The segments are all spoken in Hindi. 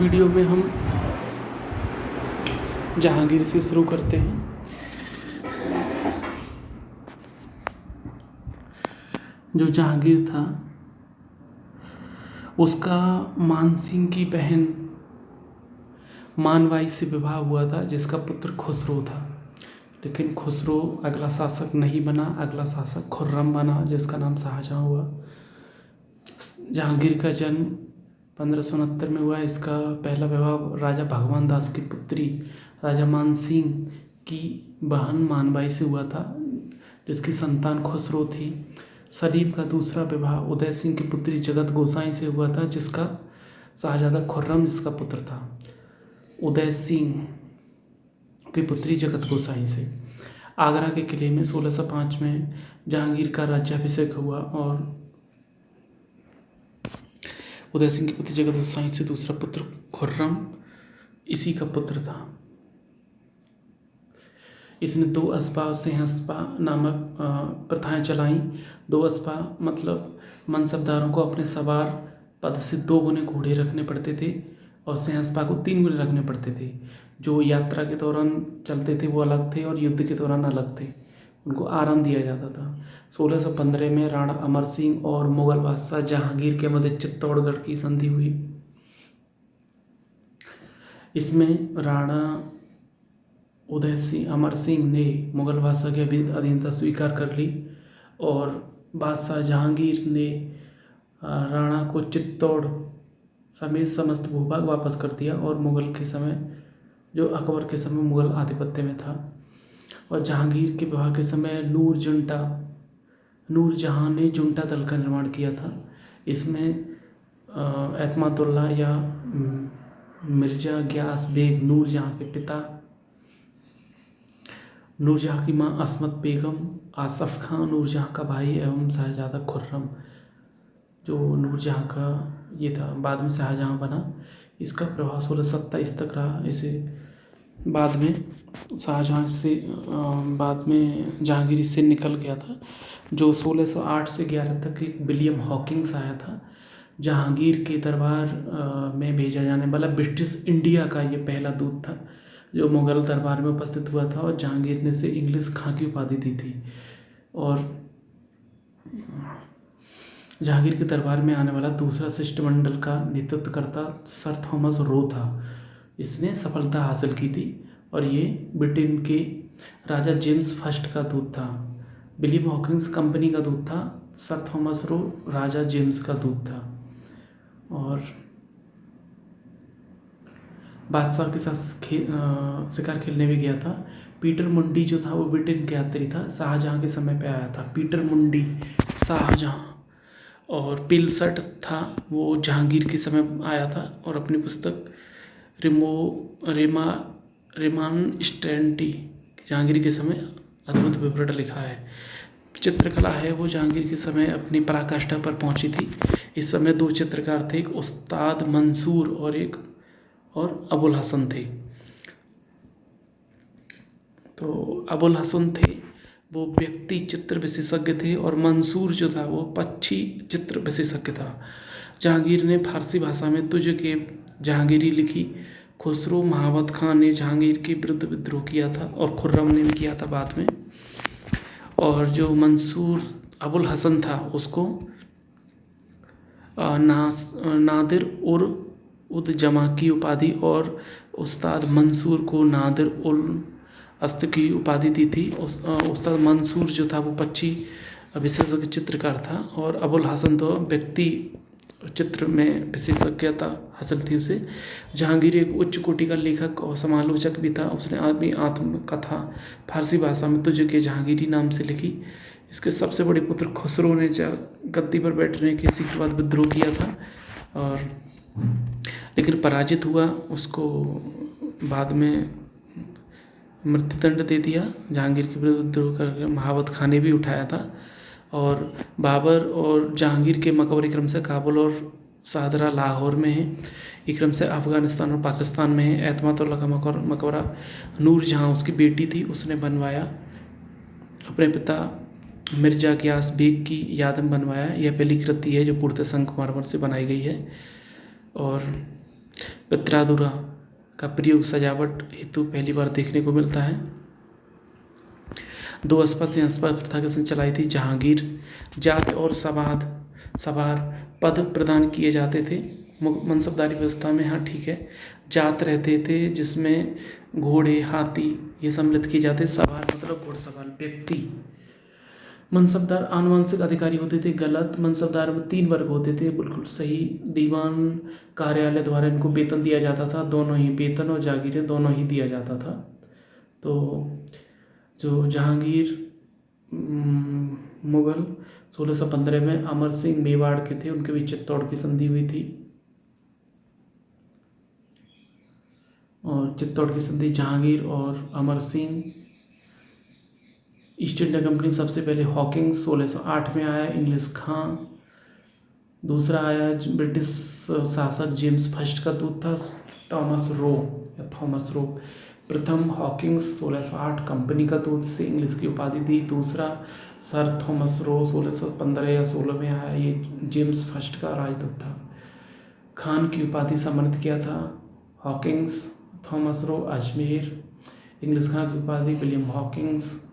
वीडियो में हम जहांगीर से शुरू करते हैं। जो जहांगीर था उसका मान सिंह की बहन मानबाई से विवाह हुआ था, जिसका पुत्र खुसरो था। लेकिन खुसरो अगला शासक नहीं बना, अगला शासक खुर्रम बना, जिसका नाम शाहजहाँ हुआ। जहांगीर का जन्म 1569 में हुआ। इसका पहला विवाह राजा भगवान दास की पुत्री राजा मान सिंह की बहन मानबाई से हुआ था, जिसकी संतान खुसरो थी। सलीम का दूसरा विवाह उदय सिंह की पुत्री जगत गोसाई से हुआ था, जिसका शाहजादा खुर्रम जिसका पुत्र था उदय सिंह की पुत्री जगत गोसाई से। आगरा के किले में 1605 में जहांगीर का राज्याभिषेक हुआ और उदय सिंह की पुत्री जगत गोसाई से दूसरा पुत्र खुर्रम इसी का पुत्र था। इसने 2 अस्पा सिंहस्पा नामक प्रथाएं चलाई। 2 अस्पा मतलब मनसबदारों को अपने सवार पद से 2 गुने घोड़े रखने पड़ते थे और सिंहस्पा को 3 गुने रखने पड़ते थे। जो यात्रा के दौरान चलते थे वो अलग थे और युद्ध के दौरान अलग थे, उनको आराम दिया जाता था। 1615 में राणा अमर सिंह और मुगल बादशाह जहांगीर के मध्य चित्तौड़गढ़ की संधि हुई। इसमें राणा उदय सिंह अमर सिंह ने मुगल बादशाह की अधीनता स्वीकार कर ली और बादशाह जहांगीर ने राणा को चित्तौड़ समेत समस्त भूभाग वापस कर दिया और मुगल के समय जो अकबर के समय मुगल आधिपत्य में था। और जहांगीर के विवाह के समय नूरजहां ने जुंटा दल का निर्माण किया था। इसमें एतमादुल्ला या मिर्जा ग्यास बेग नूरजहां के पिता, नूरजहां की मां असमत बेगम, आसफ खां नूरजहां का भाई एवं शाहजादा खुर्रम जो नूरजहां का ये था, बाद में शाहजहां बना। इसका प्रभाव 1627 तक रहा। इसे बाद में शाहजहां से बाद में जहांगीर इससे निकल गया था। जो 1608 से 11 तक एक विलियम हॉकिंग्स आया था। जहांगीर के दरबार में भेजा जाने वाला ब्रिटिश इंडिया का ये पहला दूत था जो मुगल दरबार में उपस्थित हुआ था और जहांगीर ने इसे इंग्लिश खां की उपाधि दी थी। और जहांगीर के दरबार में आने वाला दूसरा शिष्टमंडल का नेतृत्व करता सर थॉमस रो था। इसने सफलता हासिल की थी और ये ब्रिटेन के राजा जेम्स फर्स्ट का दूत था। विलियम हॉकिंस कंपनी का दूत था, सर थॉमस रो राजा जेम्स का दूत था। और बादशाह के साथ शिकार खेलने भी गया था। पीटर मुंडी जो था वो ब्रिटेन के यात्री था, शाहजहां के समय पे आया था पीटर मुंडी शाहजहां। और पिलसट था वो जहांगीर के समय आया था और अपनी पुस्तक रेमान स्टैंटी जहांगीर के समय अद्भुत विवरण लिखा है। चित्रकला है वो जहांगीर के समय अपनी पराकाष्ठा पर पहुंची थी। इस समय 2 चित्रकार थे, एक उस्ताद मंसूर और अबुल हसन थे। तो अबुल हसन थे वो व्यक्ति चित्र विशेषज्ञ थे और मंसूर जो था वो पक्षी चित्र विशेषज्ञ था। जहांगीर ने फारसी भाषा में तुझ के जहांगीरी लिखी। खुसरो महावत खान ने जहांगीर के विरुद्ध विद्रोह किया था और खुर्रम ने भी किया था बाद में। और जो मंसूर अबुल हसन था उसको नादिर उर उद जमा की उपाधि और उस्ताद मंसूर को नादिर उल अस्त की उपाधि दी थी। उस्ताद मंसूर जो था वो पक्षी विशेषज्ञ चित्रकार था और अबुल हसन तो व्यक्ति चित्र में विशेषज्ञता हासिल थी उसे। जहांगीर एक उच्च कोटि का लेखक और समालोचक भी था। उसने अपनी आत्मकथा फारसी भाषा में तुझ के जहांगीरी नाम से लिखी। इसके सबसे बड़े पुत्र खुसरो ने गद्दी पर बैठने के शीघ्र बाद विद्रोह किया था और लेकिन पराजित हुआ। उसको बाद में मृत्युदंड दे दिया। जहांगीर के विरुद्ध विद्रोह कर महावत खान ने भी उठाया था। और बाबर और जहांगीर के मकबरे क्रमशः काबुल और शाहदरा लाहौर में है। ये क्रमशः अफ़गानिस्तान और पाकिस्तान में है। एतमादुल्ला का मकबरा नूरजहां उसकी बेटी थी, उसने बनवाया। अपने पिता मिर्जा ग्यास बेग की याद में बनवाया। यह पहली कृति है जो पूर्णतः संगमरमर से बनाई गई है। और पित्रादुरा का प्रयोग सजावट हेतु पहली बार देखने को मिलता है। दो अस्पष्ट या अस्पष्ट प्रथा किसने चलाई थी? जहांगीर। जात और सवार पद प्रदान किए जाते थे मनसबदारी व्यवस्था में। हाँ ठीक है, जात रहते थे जिसमें घोड़े हाथी ये सम्मिलित किए जाते। सवार मतलब घुड़सवार व्यक्ति। मनसबदार आनुवंशिक अधिकारी होते थे। गलत। मनसबदार में 3 वर्ग होते थे। बिल्कुल सही। दीवान कार्यालय द्वारा इनको वेतन दिया जाता था। दोनों ही, वेतन और जागीरें दोनों ही दिया जाता था। तो जो जहांगीर मुगल 1615 में अमर सिंह मेवाड़ के थे, उनके बीच चित्तौड़ की संधि हुई थी। और चित्तौड़ की संधि जहांगीर और Amar Singh. East India company में सबसे पहले हॉकिंस 1608 में आया। इंग्लिश खां दूसरा आया। ब्रिटिश शासक जेम्स फर्स्ट का दूत था थॉमस रो। प्रथम हॉकिंस 1608 कंपनी का दूत से इंग्लिश की उपाधि दी। दूसरा सर थॉमस रो 1615 या 16 में आया, ये जेम्स फर्स्ट का राजदूत था। खान की उपाधि सम्मानित किया था Hawkins. Thomas Roe Ajmer. English Khan की उपाधि William Hawkins.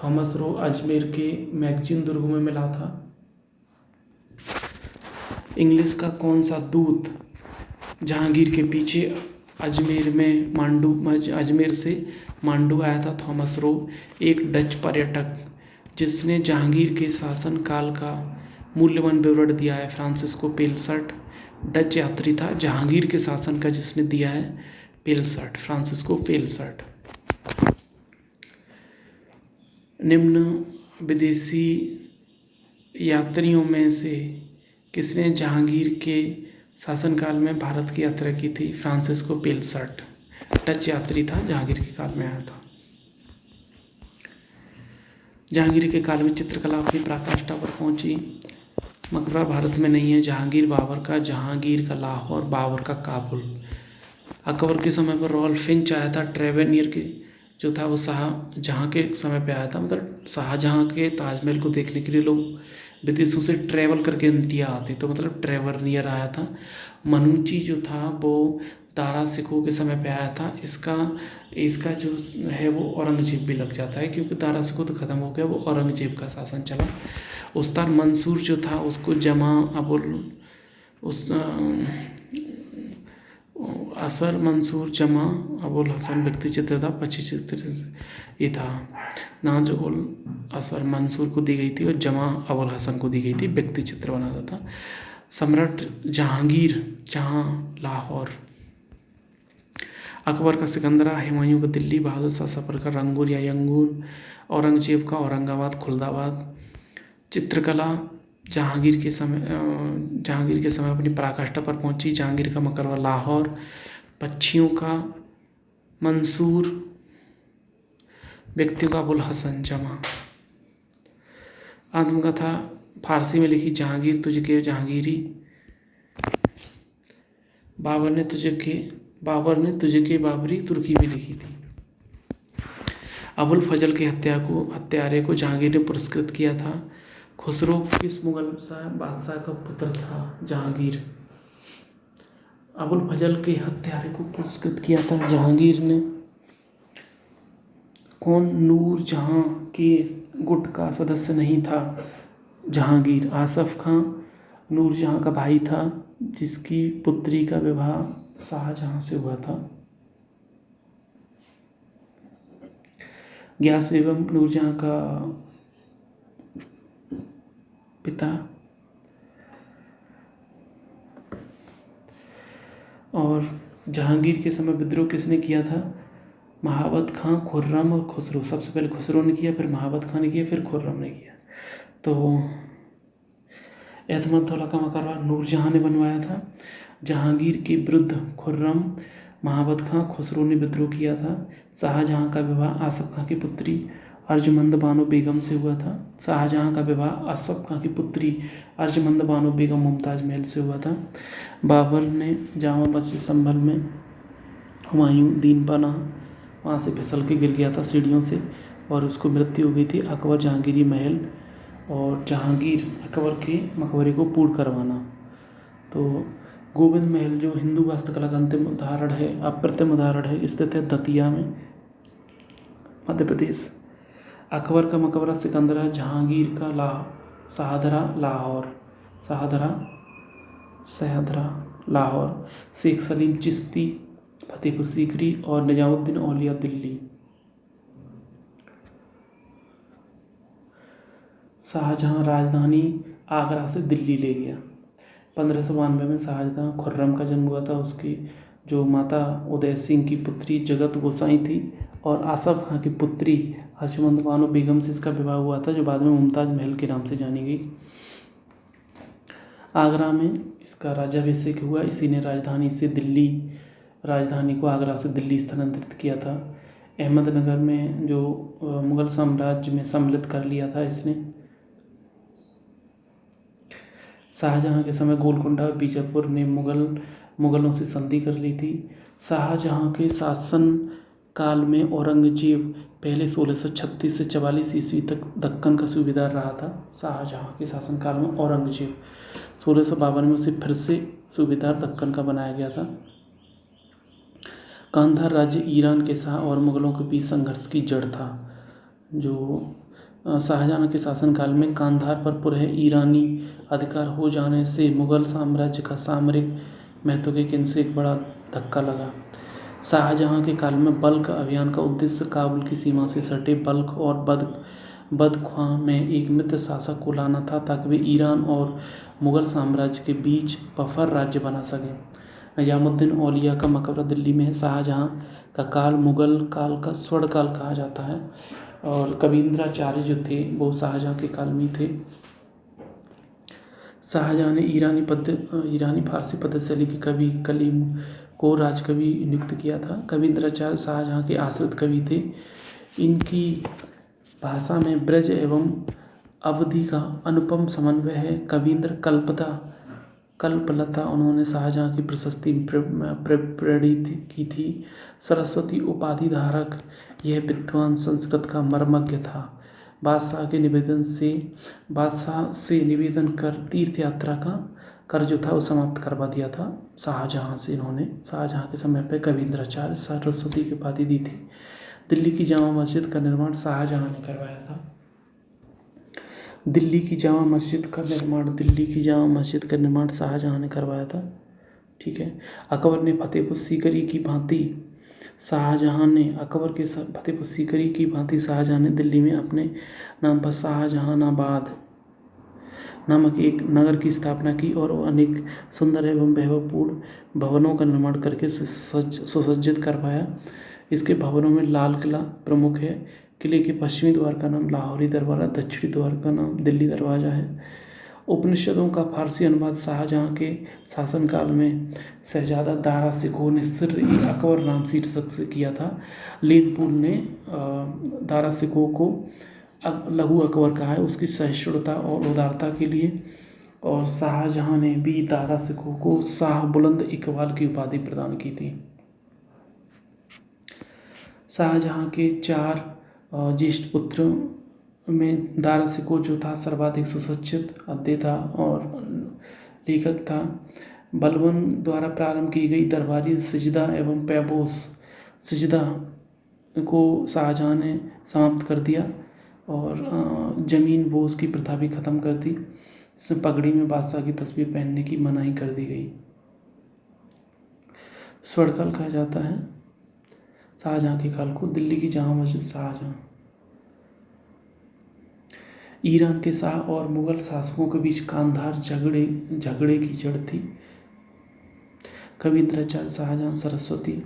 Thomas Roe Ajmer के मैगजीन दुर्ग में मिला था। इंग्लिश का कौन सा दूत जहांगीर के पीछे अजमेर से मांडू आया था? Thomas Roe. एक डच पर्यटक जिसने जहांगीर के शासन काल का मूल्यवान विवरण दिया है, फ्रांसिस्को पेलसट। डच यात्री था जहांगीर के शासन का जिसने दिया है, पेलसट, फ्रांसिस्को पेलसट। निम्न विदेशी यात्रियों में से किसने जहांगीर के शासनकाल में भारत की यात्रा की थी? फ्रांसिस्को पेलसट। डच यात्री था, जहांगीर के काल में आया था। जहांगीर के काल में चित्रकला अपनी पराकाष्ठा पर पहुंची। मकबरा भारत में नहीं है। जहांगीर बाबर का, जहांगीर का लाहौर, बाबर का काबुल। अकबर के समय पर रॉयल फिंच आया था। ट्रेवेनियर के जो था वो शाहजहाँ के समय पे आया था। मतलब शाहजहाँ के ताजमहल को देखने के लिए लोग विदेशों से ट्रैवल करके इंडिया आते, तो मतलब ट्रेवेनियर आया था। मनुची जो था वो दारा सिखों के समय पे आया था। इसका जो है वो औरंगजेब भी लग जाता है, क्योंकि दारा सिखों तो ख़त्म हो गया, वो औरंगजेब का शासन चला। उस्ताद मंसूर जो था उसको असर मंसूर जमा अबुल हसन व्यक्ति चित्र था, 25 चित्र ये था। नादर उल असर मंसूर को दी गई थी और जमा अबुल हसन को दी गई थी, व्यक्ति चित्र बनाता था। सम्राट जहांगीर, जहां लाहौर। अकबर का सिकंदरा, हुमायूं का दिल्ली, बहादुर शाह सफर का रंगून या यंगून, औरंगजेब का औरंगाबाद, खुलदाबाद। चित्रकला जहांगीर के समय अपनी पराकाष्ठा पर पहुंची। जहांगीर का मकबरा लाहौर। पक्षियों का मंसूर, व्यक्तियों का अबुल हसन जमा। आत्मकथा फारसी में लिखी, जहांगीर तुझके जहांगीरी। बाबर ने तुझके बाबरी तुर्की में लिखी थी। अबुल फजल के हत्यारे को जहांगीर ने पुरस्कृत किया था। खुसरो किस मुगल बादशाह का पुत्र था? जहांगीर। अबुल फजल के हत्यारे को पुरस्कृत किया था जहांगीर ने। कौन नूर जहां के गुट का सदस्य नहीं था? जहांगीर। आसफ खां नूर जहां का भाई था, जिसकी पुत्री का विवाह शाहजहां से हुआ था। गयास बेगम नूरजहां का पिता। और जहांगीर के समय विद्रोह किसने किया था? महाबत खां, खुर्रम और खुसरो। सबसे पहले खुसरो ने किया, फिर महाबत खां ने किया, फिर खुर्रम ने किया। तो एतमतौला का मकबरा नूरजहां ने बनवाया था। जहांगीर के विरुद्ध खुर्रम, महाबत खां, खुसरो ने विद्रोह किया था। शाहजहां का विवाह आसफ खां की पुत्री अर्जुमंद बानो बेगम से हुआ था। शाहजहां का विवाह आसफ खां की पुत्री अर्जुमंद बानो बेगम मुमताज़ महल से हुआ था। बाबर ने जामा मस्जिद संभल में, हुमायूं दीन पनाह वहाँ से फिसल के गिर गया था सीढ़ियों से और उसको मृत्यु हो गई थी। अकबर जहांगीरी महल और जहांगीर अकबर के मकबरे को पूर्ण करवाना। तो गोविंद महल जो हिंदू वास्तुकला का अंतिम उदाहरण है, अप्रतिम उदाहरण है, स्थित है दतिया में, मध्य प्रदेश। अकबर का मकबरा सिकंदरा, जहांगीर का शाहदरा लाहौर, शेख सलीम चिश्ती फतेहपुर सीकरी और निजामुद्दीन औलिया दिल्ली। शाहजहां राजधानी आगरा से दिल्ली ले गया। 1592 में शाहजहां खुर्रम का जन्म हुआ था। उसकी जो माता उदय सिंह की पुत्री जगत गोसाई थी और आसफ खां की पुत्री हर्षमंद बानो बेगम से इसका विवाह हुआ था, जो बाद में मुमताज़ महल के नाम से जानी गई। आगरा में इसका राज्याभिषेक हुआ। इसी ने राजधानी को आगरा से दिल्ली स्थानांतरित किया था। अहमदनगर में जो मुग़ल साम्राज्य में सम्मिलित कर लिया था इसने। शाहजहां के समय गोलकुंडा और बीजापुर ने मुग़लों से संधि कर ली थी। शाहजहां के शासन काल में औरंगजेब पहले 1636 से 44 ईस्वी तक दक्कन का सूबेदार रहा था। शाहजहां के शासनकाल में औरंगजेब 1652 में उसे फिर से सूबेदार दक्कन का बनाया गया था। कांधार राज्य ईरान के शाह और मुग़लों के बीच संघर्ष की जड़ था। जो शाहजहां के शासनकाल में कांधार पर पुरः ईरानी अधिकार हो जाने से मुग़ल साम्राज्य का सामरिक महत्व के केंद्र से एक बड़ा धक्का लगा। शाहजहां के काल में बल्ख अभियान का उद्देश्य काबुल की सीमा से सटे बल्ख और बदख्वां में एक मित्र शासक को लाना था, ताकि वे ईरान और मुग़ल साम्राज्य के बीच बफर राज्य बना सकें। निजामुद्दीन औलिया का मकबरा दिल्ली में है। शाहजहां का काल मुग़ल काल का स्वर्ण काल कहा जाता है और कबींद्राचार्य जो थे वो शाहजहां के काल में थे। शाहजहां ने ईरानी फारसी पद्धति शैली के कवि कलीम को राजकवि नियुक्त किया था। कबींद्राचार्य शाहजहां के आश्रित कवि थे। इनकी भाषा में ब्रज एवं अवधी का अनुपम समन्वय है। कबींद्र कल्पलता उन्होंने शाहजहां की प्रशस्ति प्रेरित की थी। सरस्वती उपाधि धारक यह विद्वान संस्कृत का मर्मज्ञ था। बादशाह से निवेदन कर तीर्थ यात्रा का कर जो था वो समाप्त करवा दिया था शाहजहां से। इन्होंने शाहजहां के समय पर कबींद्राचार्य सरस्वती की उपाधि दी थी। दिल्ली की जामा मस्जिद का निर्माण शाहजहां ने करवाया था। दिल्ली की जामा मस्जिद का निर्माण शाहजहां ने करवाया था। ठीक है। अकबर ने फतेहपुर सीकरी की भांति शाहजहां ने दिल्ली में अपने नाम पर शाहजहानाबाद नामक एक नगर की स्थापना की और अनेक सुंदर एवं वैभवपूर्ण भवनों का निर्माण करके सुसज्जित करवाया। इसके भवनों में लाल किला प्रमुख है। किले के पश्चिमी द्वार का नाम लाहौरी दरवाज़ा, दक्षिणी द्वार का नाम दिल्ली दरवाज़ा है। उपनिषदों का फारसी अनुवाद शाहजहां के शासनकाल में शहजादा दारा शिकोह ने सिर-ए-अकबर नाम शीर्षक से किया था। लेनपुल ने दारा शिकोह को लघु अकबर कहा है उसकी सहिष्णुता और उदारता के लिए, और शाहजहां ने भी दारा शिकोह को शाह बुलंद इकबाल की उपाधि प्रदान की थी। शाहजहां के 4 ज्येष्ठ पुत्र में दारा शिकोह जो था सर्वाधिक सुसज्जित अध्येता और लेखक था। बलबन द्वारा प्रारंभ की गई दरबारी सजदा एवं पैबोस सजदा को शाहजहां ने समाप्त कर दिया और जमीन बोस की प्रथा भी खत्म कर दी। इसमें पगड़ी में बादशाह की तस्वीर पहनने की मनाही कर दी गई। स्वर्णकाल कहा जाता है शाहजहां के काल को। दिल्ली की जामा मस्जिद शाहजहां। ईरान के शाह और मुग़ल शासकों के बीच कांधार झगड़े की जड़ थी। कबींद्राचार्य शाहजहां सरस्वती।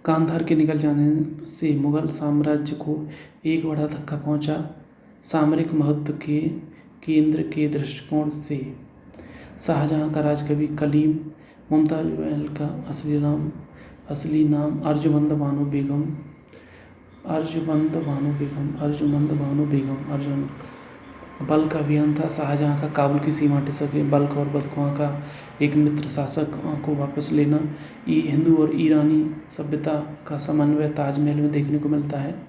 कांधार के निकल जाने से मुग़ल साम्राज्य को एक बड़ा धक्का पहुंचा। सामरिक महत्व के केंद्र के दृष्टिकोण से शाहजहां का राजकवि कलीम मुमताज़ महल का असली नाम अर्जुमंद बानो बेगम बल्ख अभियान था। शाहजहां का काबुल की सीमा हट सके बल्ख और बदख्वां का एक मित्र शासक को वापस लेना। हिंदू और ईरानी सभ्यता का समन्वय ताजमहल में देखने को मिलता है।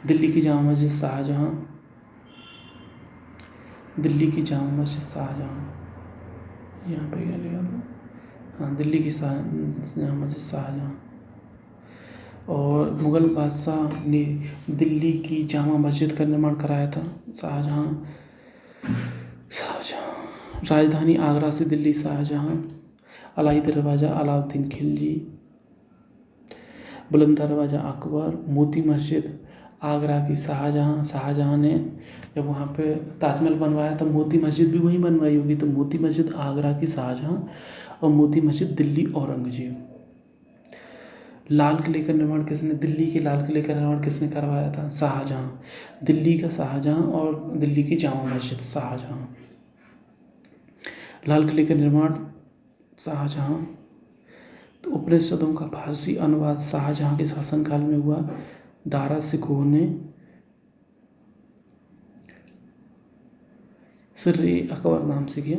दिल्ली की जामा मस्जिद शाहजहां। दिल्ली की जामा मस्जिद शाहजहाँ, यहाँ पे क्या लिखा था? हाँ, दिल्ली की जामा मस्जिद शाहजहाँ। और मुग़ल बादशाह ने दिल्ली की जामा मस्जिद का निर्माण कराया था शाहजहाँ। शाहजहाँ राजधानी आगरा से दिल्ली शाहजहाँ। अलाई दरवाज़ा अलाउद्दीन खिलजी। बुलंद दरवाज़ा अकबर। मोती मस्जिद आगरा की शाहजहाँ। शाहजहाँ ने जब वहाँ पे ताजमहल बनवाया तो मोती मस्जिद भी वहीं बनवाई होगी, तो मोती मस्जिद आगरा की शाहजहाँ और मोती मस्जिद दिल्ली औरंगजेब। लाल किले का निर्माण किसने, दिल्ली के लाल किले का निर्माण किसने करवाया था? शाहजहाँ। दिल्ली का शाहजहाँ और दिल्ली की जामा मस्जिद शाहजहाँ। लाल किले का निर्माण शाहजहाँ। तो उपनिषदों का फारसी अनुवाद शाहजहाँ के शासनकाल में हुआ। दारा शिकोह ने सिर-ए अकबर नाम से किया।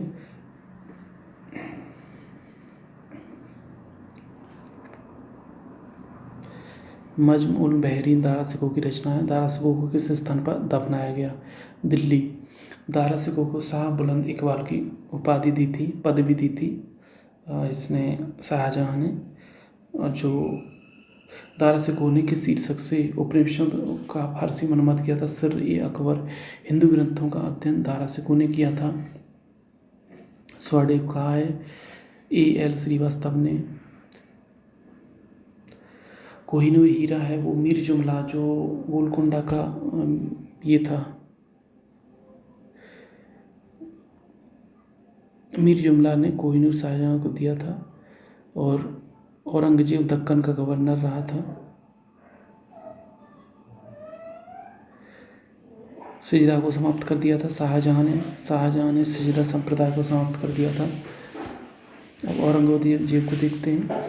नज्म उल बहरीन दारा शिकोह की रचना है। दारा शिकोह को किस स्थान पर दफनाया गया? दिल्ली। दारा शिकोह को शाह बुलंद इकबाल की उपाधि दी थी, पदवी दी थी इसने, शाहजहाँ ने। और जो दारा शिकोह ने किस शीर्षक से उपनिषदों का फारसी में अनुवाद किया था? सिर-ए अकबर। हिंदू ग्रंथों का अध्ययन दारा शिकोह ने किया था। स्वर्णिकाय A.L. श्रीवास्तव ने। कोहिनूर हीरा है वो मीर जुमला जो गोलकुंडा का ये था, मीर जुमला ने कोहिनूर शाहजहाँ को दिया था। और औरंगजेब दक्कन का गवर्नर रहा था। सिजदा को समाप्त कर दिया था शाहजहाँ ने सिजदा संप्रदाय को समाप्त कर दिया था। अब औरंगजेब को देखते हैं।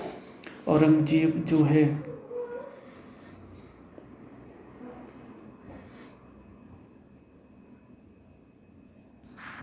औरंगजेब जो है